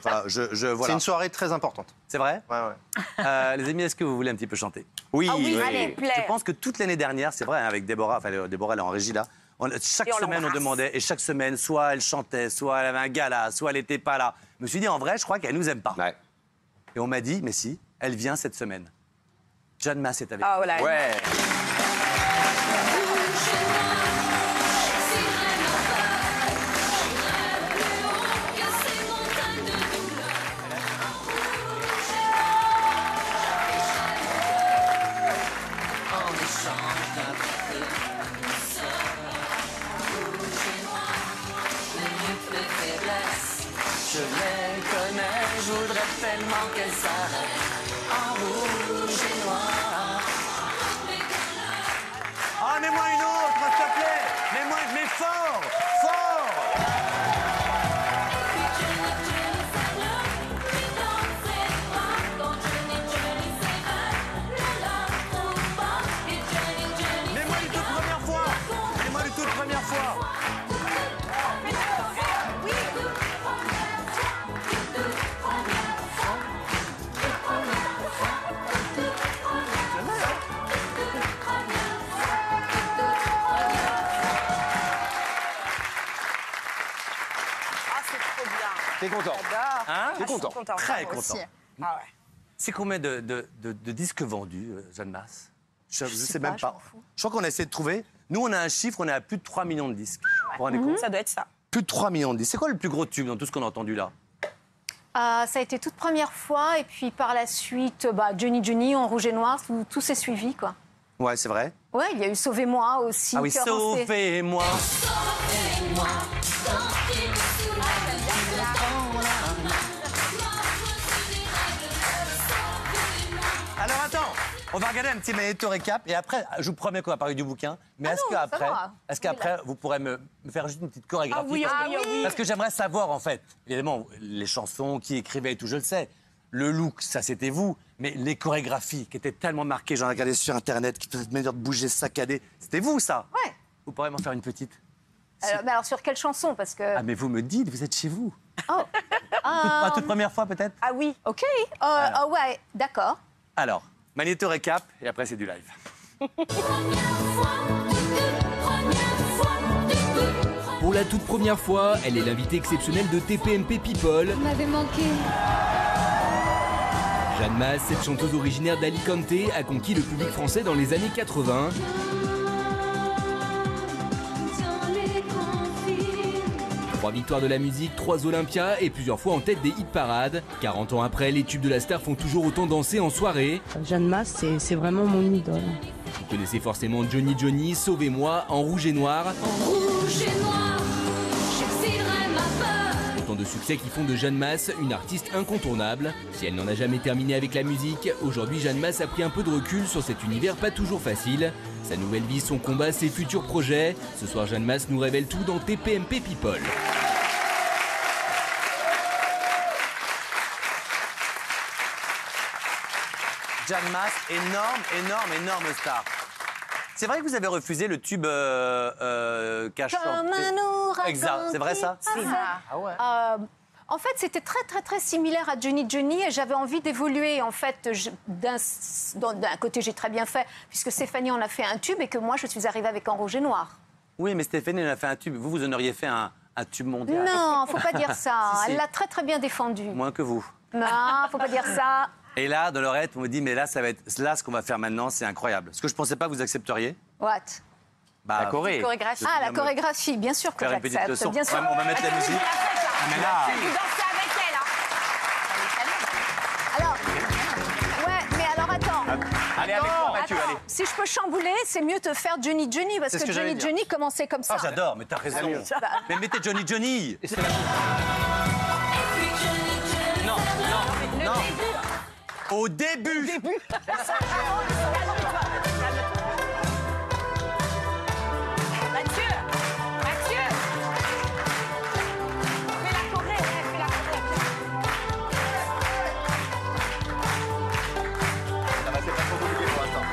pas. Voilà. C'est une soirée très importante. C'est vrai? Ouais. Les amis, est-ce que vous voulez un petit peu chanter? Oui, Ah oui, allez, plaît. Je pense que toute l'année dernière, c'est vrai, hein, avec Déborah, Déborah, elle est en régie là, chaque semaine, on demandait, et chaque semaine, soit elle chantait, soit elle avait un gala, soit elle n'était pas là. Je me suis dit, en vrai, je crois qu'elle nous aime pas. Ouais. Et on m'a dit, mais si, elle vient cette semaine. Jeanne Masse est avec nous. Ah, voilà. Ouais. Je les connais, je voudrais tellement qu'elles s'arrêtent en rouge et noir. Ah, mets-moi une autre, s'il te plaît. Mais fort, fort. Mets-moi une toute première fois. Mets-moi une toute première fois. T'es content? Hein? T'es content? Très Moi aussi. content. Ah ouais. C'est combien de disques vendus, Jeanne Masse? Je sais pas, même je pas. m'en fous. Je crois qu'on a essayé de trouver. Nous, on a un chiffre, on est à plus de 3 millions de disques. Vous vous rendez compte? Ça doit être ça. Plus de 3 millions de disques. C'est quoi le plus gros tube dans tout ce qu'on a entendu là? Ça a été toute première fois, et puis par la suite, Johnny en rouge et noir, tout s'est suivi, quoi. Ouais, c'est vrai. Ouais, il y a eu Sauvez-moi aussi. Ah oui, Cœur en fée. sauvez-moi. Alors attends, on va regarder un petit magnéto récap et après, je vous promets qu'on va parler du bouquin. Mais est-ce non, ça qu'après, va. vous pourrez me faire juste une petite chorégraphie? Parce que j'aimerais savoir en fait, évidemment, les chansons, qui écrivait et tout, je le sais. Le look, ça c'était vous, mais les chorégraphies qui étaient tellement marquées, j'en ai regardé sur internet, qui faisaient manière de bouger, saccader, c'était vous ça? Ouais. Vous pourrez m'en faire une petite? Alors sur quelle chanson? Parce que... Ah mais vous me dites, vous êtes chez vous. Oh. La toute première fois peut-être? Ah oui, ok. Ouais, d'accord. Alors, magnéto récap et après c'est du live. Pour la toute première fois, elle est l'invitée exceptionnelle de TPMP People. Vous m'avez manqué. Jeanne Masse, cette chanteuse originaire d'Alicante, a conquis le public français dans les années 80. 3 victoires de la musique, 3 Olympias et plusieurs fois en tête des hit-parades. 40 ans après, les tubes de la star font toujours autant danser en soirée. Jeanne Masse, c'est vraiment mon idole. Vous connaissez forcément Johnny, Sauvez-moi, en rouge et noir. Autant de succès qui font de Jeanne Masse une artiste incontournable. Si elle n'en a jamais terminé avec la musique, aujourd'hui Jeanne Masse a pris un peu de recul sur cet univers pas toujours facile. Sa nouvelle vie, son combat, ses futurs projets. Ce soir, Jeanne Masse nous révèle tout dans TPMP People. Jeanne Masse, énorme star. C'est vrai que vous avez refusé le tube Cache Comme un ouragan. Exact, c'est vrai ça? Ah ouais. En fait, c'était très similaire à Johnny et j'avais envie d'évoluer. En fait, d'un côté, j'ai très bien fait, puisque Stéphanie en a fait un tube et que moi, je suis arrivée avec En rouge et noir. Oui, mais Stéphanie en a fait un tube. Vous en auriez fait un tube mondial. Non, faut pas dire ça. Si. Elle l'a très bien défendu. Moins que vous. Non, faut pas dire ça. Et là, dans l'oreille, on me dit, mais là, ça va être... Là, ce qu'on va faire maintenant, c'est incroyable. Ce que je pensais pas que vous accepteriez. What? La Choré. Chorégraphie. Ah, la chorégraphie, bien sûr que Faire une petite j'accepte. leçon. Bien sûr. Ouais, on va mettre la musique. Mais là... Vous dansez avec elle, hein? Alors, ouais, mais alors attends. Allez, avec moi, Mathieu, Attends, allez. si je peux chambouler, c'est mieux de faire Johnny parce C'est ce que que j'allais dire. Johnny commençait comme ça. Ah, j'adore, mais t'as raison. Mais mettez Johnny. Non. Au début. Mathieu. Fais la choré, fais la choré. Ça va, c'est pas trop compliqué pour l'instant.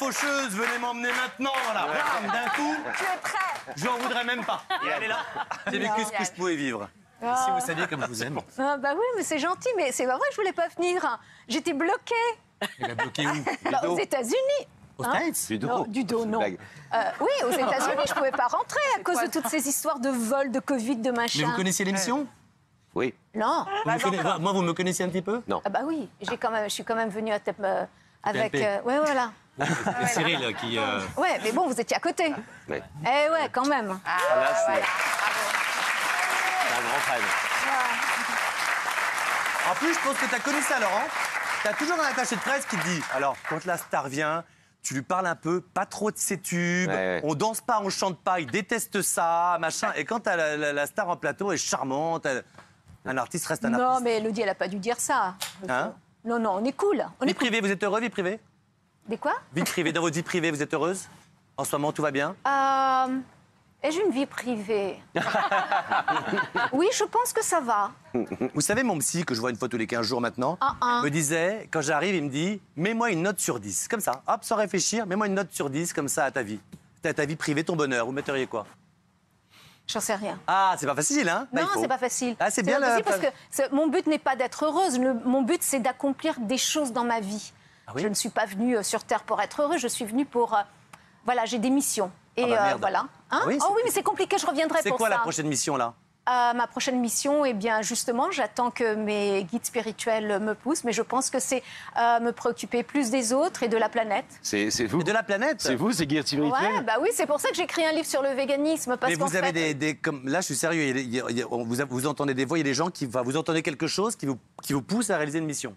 faucheuse, venez m'emmener maintenant, là. Bam, d'un coup. Tu es prêt? J'en voudrais même pas. Elle est là. J'ai vécu ce que je pouvais vivre. Si vous saviez comme je vous aime. Ah, bah oui, mais c'est gentil, mais c'est pas vrai que je voulais pas venir. J'étais bloquée. Il a bloqué où? Bah, aux États-Unis. Aux States? Du dos. Non, du dos, non. Blague. Oui, aux États-Unis, je pouvais pas rentrer à cause de toutes ces histoires de vol, de Covid, de machin. Mais vous connaissiez l'émission? Oui. Non. Moi, vous me connaissiez un petit peu? Ah bah oui, je suis quand même venue à avec. TMP. Ouais, voilà. C'est Cyril qui. Ouais, mais bon, vous étiez à côté. Oui. Eh ouais, quand même. Là, c'est un grand fan. En plus, je pense que tu as connu ça, Laurent. Tu as toujours un attaché de presse qui te dit alors, quand la star vient, tu lui parles un peu, pas trop de ses tubes, Ouais. on danse pas, on chante pas, il déteste ça, machin. Et quand t'as la star en plateau, elle est charmante, un artiste reste un Non, artiste. mais Elodie, elle a pas dû dire ça. Hein? Non, non, on est cool. On Vie est cool. privée, vous êtes heureux, vie privée? Des quoi? Vie privée, dans votre vie privée, vous êtes heureuse? En ce moment, tout va bien? Ai-je une vie privée? Oui, je pense que ça va. Vous savez, mon psy, que je vois une fois tous les 15 jours maintenant, me disait, quand j'arrive, il me dit, mets-moi une note sur 10. Comme ça, hop, sans réfléchir, mets-moi une note sur 10, comme ça, à ta vie. Ta vie privée, ton bonheur. Vous metteriez quoi? J'en sais rien. Ah, c'est pas facile, hein? Là, Non, il faut. c'est pas facile. Ah, c'est bien pas la- facile parce que mon but n'est pas d'être heureuse. Mon but, c'est d'accomplir des choses dans ma vie. Ah oui? Je ne suis pas venue sur Terre pour être heureuse. Je suis venue pour... voilà, j'ai des missions. Et bah merde. voilà. Hein? Ah oui, Oh c'est- oui, mais c'est compliqué, je reviendrai C'est pour quoi ça. la prochaine mission, là? Ma prochaine mission, eh bien, justement, j'attends que mes guides spirituels me poussent, mais je pense que c'est me préoccuper plus des autres et de la planète. C'est vous. Et de la planète? C'est vous, c'est guide spirituel. Ouais, bah oui, c'est pour ça que j'ai écrit un livre sur le véganisme. Parce Mais qu'en vous avez fait, des comme là, je suis sérieux. Vous entendez des voix, il y a des gens qui, vous entendez quelque chose qui vous pousse à réaliser une mission.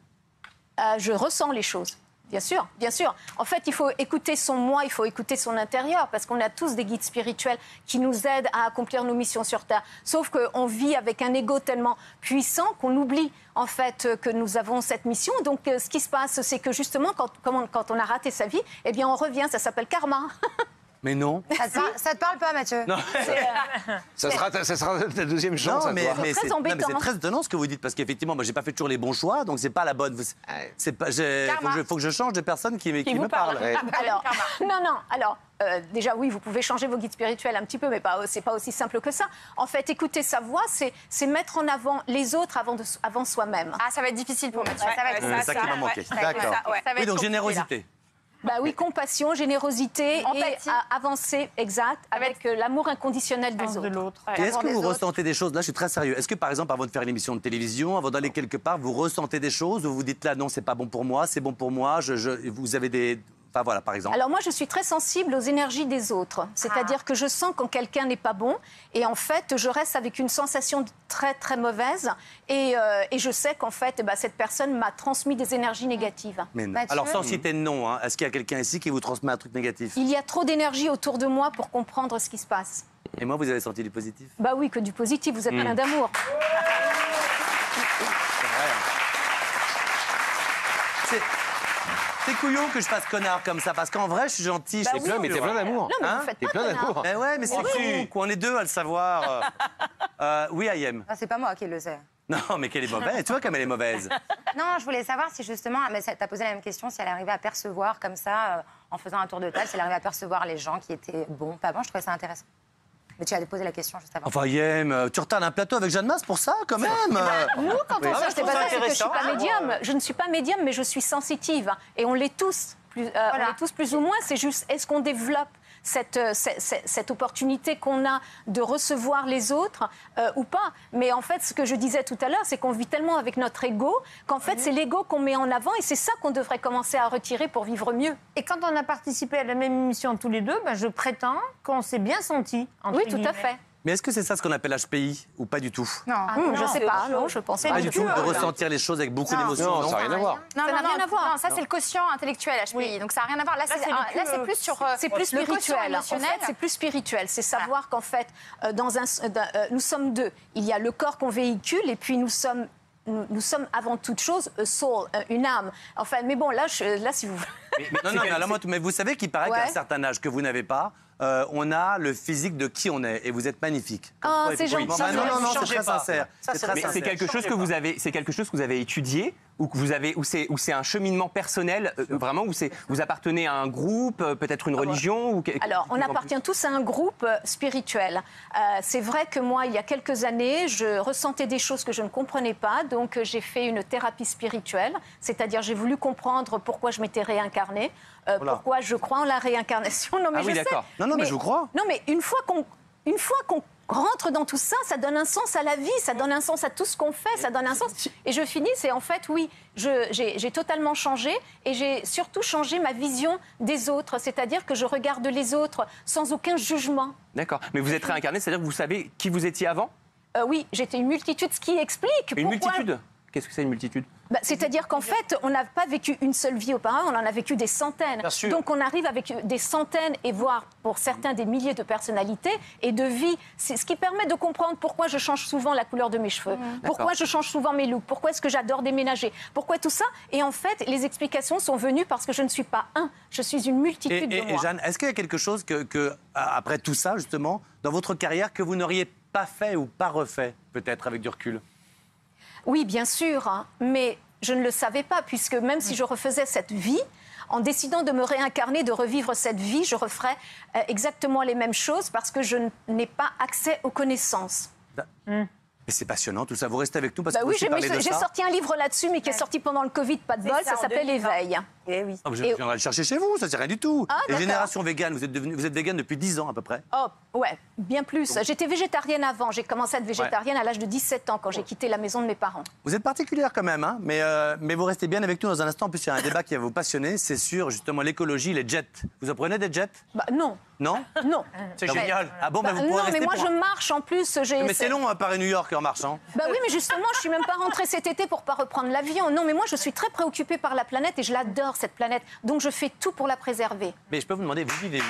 je ressens les choses. Bien sûr, bien sûr. En fait, il faut écouter son moi, il faut écouter son intérieur, parce qu'on a tous des guides spirituels qui nous aident à accomplir nos missions sur Terre. Sauf qu'on vit avec un ego tellement puissant qu'on oublie en fait que nous avons cette mission. Donc, ce qui se passe, c'est que justement, quand on a raté sa vie, eh bien, on revient. Ça s'appelle karma. Mais non. Ça te parle pas, Mathieu? Non. Ça sera ta deuxième chance Non, à mais, toi. mais très non, mais embêtant. c'est très étonnant ce que vous dites parce qu'effectivement, moi, j'ai pas fait toujours les bons choix, donc c'est pas la bonne. C'est pas. Faut que je change de personne qui me parle. Ouais. Alors, non. Alors, déjà, oui, vous pouvez changer vos guides spirituels un petit peu, mais c'est pas aussi simple que ça. En fait, écouter sa voix, c'est mettre en avant les autres avant soi-même. Ah, ça va être difficile pour Mathieu. ça va être C'est ça qui m'a manqué. D'accord. Oui, donc générosité. Bah oui, compassion, générosité Empathie. et avancer, exact, avec l'amour inconditionnel des autres. Et est-ce que vous ressentez des choses? Là, je suis très sérieux. Est-ce que, par exemple, avant de faire une émission de télévision, avant d'aller quelque part, vous ressentez des choses où vous dites là, non, c'est pas bon pour moi, c'est bon pour moi, vous avez des. Enfin, voilà, par exemple. Alors moi, je suis très sensible aux énergies des autres. C'est-à-dire que je sens quand quelqu'un n'est pas bon. Et en fait, je reste avec une sensation très, très mauvaise. Et je sais qu'en fait, cette personne m'a transmis des énergies négatives. Mais non. Mathieu. Alors, sans citer de nom, hein, est-ce qu'il y a quelqu'un ici qui vous transmet un truc négatif? Il y a trop d'énergie autour de moi pour comprendre ce qui se passe. Et moi, vous avez senti du positif? Bah oui, que du positif. Vous êtes plein d'amour. C'est couillon que je fasse connard comme ça, parce qu'en vrai, je suis gentil. je suis T'es plein, mais t'es plein d'amour. Non, mais Hein? vous faites T'es pas plein connard. d'amour. Mais ouais, mais c'est con, quoi. On est deux à le savoir. Oui, I am. Ah, c'est pas moi qui le sais. Non, mais qu'elle est mauvaise. Tu vois comme elle est mauvaise. Non, je voulais savoir si justement, mais t'as posé la même question, si elle arrivait à percevoir comme ça, en faisant un tour de table, si elle arrivait à percevoir les gens qui étaient bons, pas bons. Je trouvais ça intéressant. Mais tu avais posé la question juste avant. Enfin, Yem, tu retardes un plateau avec Jeanne Masse pour ça, quand même. Nous, quand on je sort des trouve ça batailles, c'est que je suis intéressant. pas médium. Je ne suis pas médium, mais je suis sensitive. Et on l'est tous. On l'est tous plus ou moins. C'est juste, est-ce qu'on développe cette opportunité qu'on a de recevoir les autres ou pas? Mais en fait, ce que je disais tout à l'heure, c'est qu'on vit tellement avec notre ego qu'en fait, c'est l'ego qu'on met en avant et c'est ça qu'on devrait commencer à retirer pour vivre mieux. Et quand on a participé à la même émission tous les deux, je prétends qu'on s'est bien sentis. Oui, tout à fait. Mais est-ce que c'est ça ce qu'on appelle HPI ou pas du tout? Non. Je ne sais pas, non, je pense pas. Pas du tout, de ressentir les choses avec beaucoup d'émotion. Non, ça n'a rien à voir. Non, Ça n'a rien à voir. Non, ça, c'est le quotient intellectuel, HPI. Donc, ça n'a rien à voir. Là, c'est plus sur C'est plus le quotient spirituel. En émotionnel. fait, c'est plus spirituel. C'est savoir qu'en fait, nous sommes deux. Il y a le corps qu'on véhicule et puis nous sommes avant toute chose a soul, une âme. Enfin, mais bon, là si vous mais vous savez qu'il paraît qu'à un certain âge que vous n'avez pas, on a le physique de qui on est et vous êtes magnifique. Oh, c'est gentil. Non, c'est très sincère. C'est quelque chose que vous avez étudié ou que vous avez ou c'est un cheminement personnel vraiment où vous appartenez à un groupe, peut-être une religion ou Alors, on appartient tous à un groupe spirituel. C'est vrai que moi, il y a quelques années, je ressentais des choses que je ne comprenais pas, donc j'ai fait une thérapie spirituelle, c'est-à-dire j'ai voulu comprendre pourquoi je m'étais réincarnée, pourquoi je crois en la réincarnation. Non, mais je sais. Non, mais je vous crois. Non, mais une fois qu'on rentre dans tout ça, ça donne un sens à la vie, ça donne un sens à tout ce qu'on fait, ça donne un sens. Et je finis, c'est en fait, oui, j'ai totalement changé et j'ai surtout changé ma vision des autres, c'est-à-dire que je regarde les autres sans aucun jugement. D'accord. Mais vous êtes réincarné, c'est-à-dire que vous savez qui vous étiez avant? Oui, j'étais une multitude, ce qui explique Une multitude? Qu'est-ce que c'est une multitude? C'est-à-dire qu'en fait, on n'a pas vécu une seule vie auparavant, on en a vécu des centaines. Donc on arrive avec des centaines et voire pour certains des milliers de personnalités et de vies. C'est ce qui permet de comprendre pourquoi je change souvent la couleur de mes cheveux, pourquoi je change souvent mes looks, pourquoi est-ce que j'adore déménager, pourquoi tout ça. Et en fait, les explications sont venues parce que je ne suis pas je suis une multitude de moi. Et Jeanne, est-ce qu'il y a quelque chose que, après tout ça, justement, dans votre carrière, que vous n'auriez pas fait ou pas refait, peut-être, avec du recul? Oui, bien sûr, hein, mais je ne le savais pas, puisque même si je refaisais cette vie, en décidant de me réincarner, de revivre cette vie, je referais exactement les mêmes choses parce que je n'ai pas accès aux connaissances. Mais c'est passionnant tout ça, vous restez avec nous parce que vous oui, parlez de ça. J'ai sorti un livre là-dessus, mais qui est sorti pendant le Covid, pas de bol, ça s'appelle Éveil. Eh oui. Je viendrai le chercher chez vous, ça c'est rien du tout. Les générations véganes, vous êtes végane depuis 10 ans à peu près. Oh, ouais, bien plus. J'étais végétarienne avant, j'ai commencé à être végétarienne à l'âge de 17 ans quand j'ai quitté la maison de mes parents. Vous êtes particulière quand même, hein, mais vous restez bien avec nous dans un instant. En plus, il y a un débat qui va vous passionner, c'est sur justement l'écologie, les jets. Vous en prenez des jets? Non. Non? Non. C'est génial. Ah bon, vous pouvez non, rester mais moi je marche en plus. Mais c'est long, Paris-New York en marchant. Oui, mais justement, je suis même pas rentrée cet été pour pas reprendre l'avion. Non, mais moi je suis très préoccupée par la planète et je l'adore cette planète. Donc je fais tout pour la préserver. Mais je peux vous demander, vous vivez où?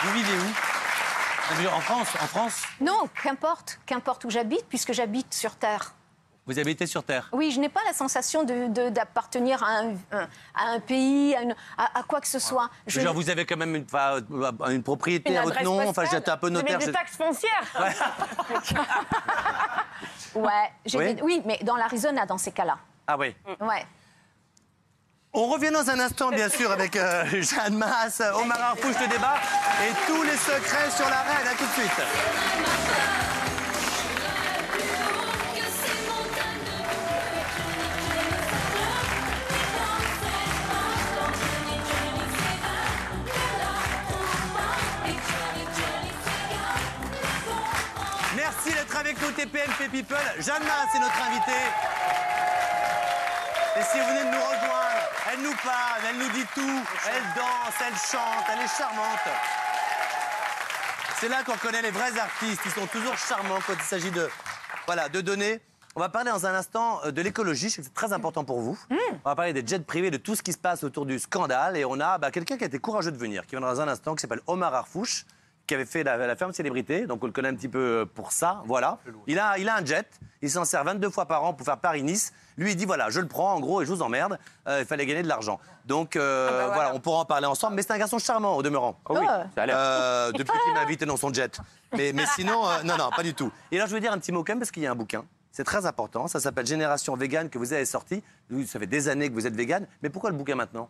Vous vivez où? En France? En France? Non, qu'importe où j'habite, puisque j'habite sur Terre. Vous habitez sur Terre? Oui, je n'ai pas la sensation d'appartenir à un pays, à quoi que ce soit. Genre, vous avez quand même une propriété à votre nom? Enfin, j'étais un peu notaire. Vous avez des taxes foncières? Oui, mais dans l'Arizona, dans ces cas-là. Ah oui? Ouais. On revient dans un instant, bien sûr, avec Jeanne Masse, Omar Harfouch, le débat, et tous les secrets sur la reine. À tout de suite. Merci d'être avec nous, TPMP People. Jeanne Masse est notre invitée. Et si vous venez de nous rejoindre, elle nous parle, elle nous dit tout, elle danse, elle chante, elle est charmante. C'est là qu'on connaît les vrais artistes, ils sont toujours charmants quand il s'agit de donner. On va parler dans un instant de l'écologie, je sais que c'est très important pour vous. On va parler des jets privés, de tout ce qui se passe autour du scandale. Et on a quelqu'un qui a été courageux de venir, qui viendra dans un instant, qui s'appelle Omar Harfouch, qui avait fait la ferme célébrité, donc on le connaît un petit peu pour ça, voilà. Il a un jet, il s'en sert 22 fois par an pour faire Paris-Nice. Lui, il dit, voilà, je le prends, en gros, et je vous emmerde, il fallait gagner de l'argent. Donc, voilà, on pourra en parler ensemble, mais c'est un garçon charmant, au demeurant. Oh oui, ça a l'air. Depuis qu'il m'a invité dans son jet. Mais sinon, non, pas du tout. Et là, je veux dire un petit mot quand même, parce qu'il y a un bouquin. C'est très important, ça s'appelle Génération Végane, que vous avez sorti. Ça fait des années que vous êtes végane, mais pourquoi le bouquin maintenant?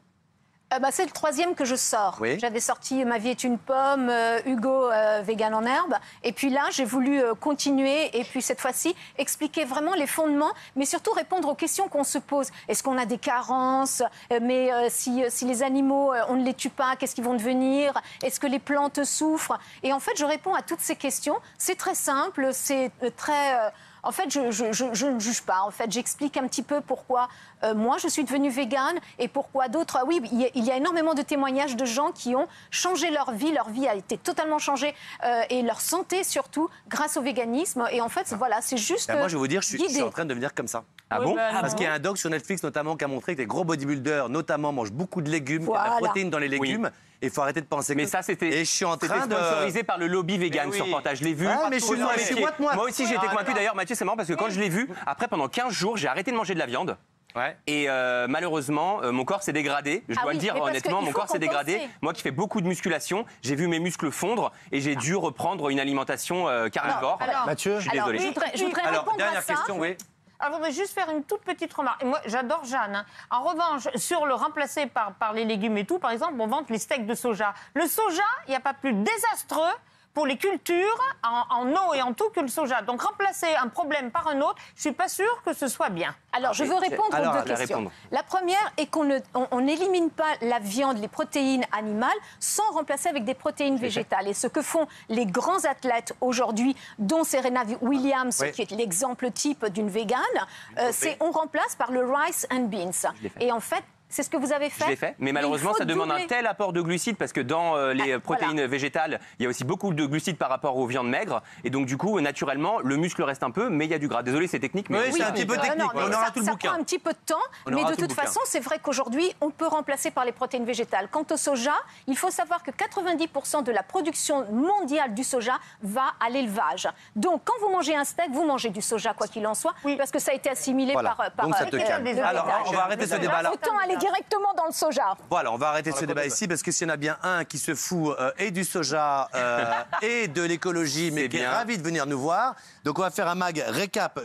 C'est le 3e que je sors. Oui. J'avais sorti Ma vie est une pomme, Hugo, vegan en herbe. Et puis là, j'ai voulu continuer et puis cette fois-ci, expliquer vraiment les fondements, mais surtout répondre aux questions qu'on se pose. Est-ce qu'on a des carences? Si les animaux, on ne les tue pas, qu'est-ce qu'ils vont devenir? Est-ce que les plantes souffrent? Et en fait, je réponds à toutes ces questions. C'est très simple, c'est très... En fait, je ne juge pas. En fait, j'explique un petit peu pourquoi moi, je suis devenue végane et pourquoi d'autres... Oui, il y a énormément de témoignages de gens qui ont changé leur vie. Leur vie a été totalement changée et leur santé, surtout, grâce au véganisme. Et en fait, voilà, c'est juste moi, je vais vous dire, je suis en train de devenir comme ça. Ah bon? Parce qu'il y a un doc sur Netflix, notamment, qui a montré que les gros bodybuilders, notamment, mangent beaucoup de légumes, qu'il y a de la protéine dans les légumes. Et il faut arrêter de penser que... Mais ça, c'était sponsorisé par le lobby vegan sur Reportage. Je l'ai vu. Mais moi aussi, j'ai été convaincu. D'ailleurs, Mathieu, c'est marrant parce que quand je l'ai vu, après, pendant 15 jours, j'ai arrêté de manger de la viande. Ouais. Et malheureusement, mon corps s'est dégradé. Je dois le dire honnêtement, mon corps s'est dégradé. Moi qui fais beaucoup de musculation, j'ai vu mes muscles fondre et j'ai dû reprendre une alimentation carnivore. Mathieu, Je voudrais répondre dernière à ça. question, oui. Alors, je voudrais juste faire une toute petite remarque. Et moi, j'adore Jeanne. Hein. En revanche, sur le remplacer par les légumes et tout, par exemple, on vante les steaks de soja. Le soja, il n'y a pas plus désastreux pour les cultures en eau et en tout que le soja. Donc, remplacer un problème par un autre, je ne suis pas sûre que ce soit bien. Alors, je veux répondre aux deux questions. La première est qu'on n'élimine pas la viande, les protéines animales, sans remplacer avec des protéines végétales. Et ce que font les grands athlètes aujourd'hui, dont Serena Williams, qui est l'exemple type d'une végane, c'est on remplace par le rice and beans. Et en fait, c'est ce que vous avez fait. Je l'ai fait, mais malheureusement, ça demande un tel apport de glucides parce que dans les protéines végétales, il y a aussi beaucoup de glucides par rapport aux viandes maigres. Et donc, du coup, naturellement, le muscle reste un peu, mais il y a du gras. Désolé, c'est technique. Mais oui, c'est un petit peu technique. On aura tout le bouquin. Ça prend un petit peu de temps, mais de toute façon, c'est vrai qu'aujourd'hui, on peut remplacer par les protéines végétales. Quant au soja, il faut savoir que 90% de la production mondiale du soja va à l'élevage. Donc, quand vous mangez un steak, vous mangez du soja, quoi qu'il en soit, parce que ça a été assimilé par donc ça te calme. Alors, on va arrêter ce débat-là. Directement dans le soja. Voilà, on va arrêter ce débat ici parce que s'il y en a bien un qui se fout et du soja et de l'écologie, mais qui est ravi de venir nous voir. Donc on va faire un mag récap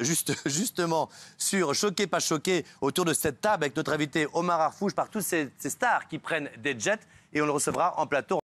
justement sur choqué, pas choqué autour de cette table avec notre invité Omar Harfouch par tous ces stars qui prennent des jets et on le recevra en plateau.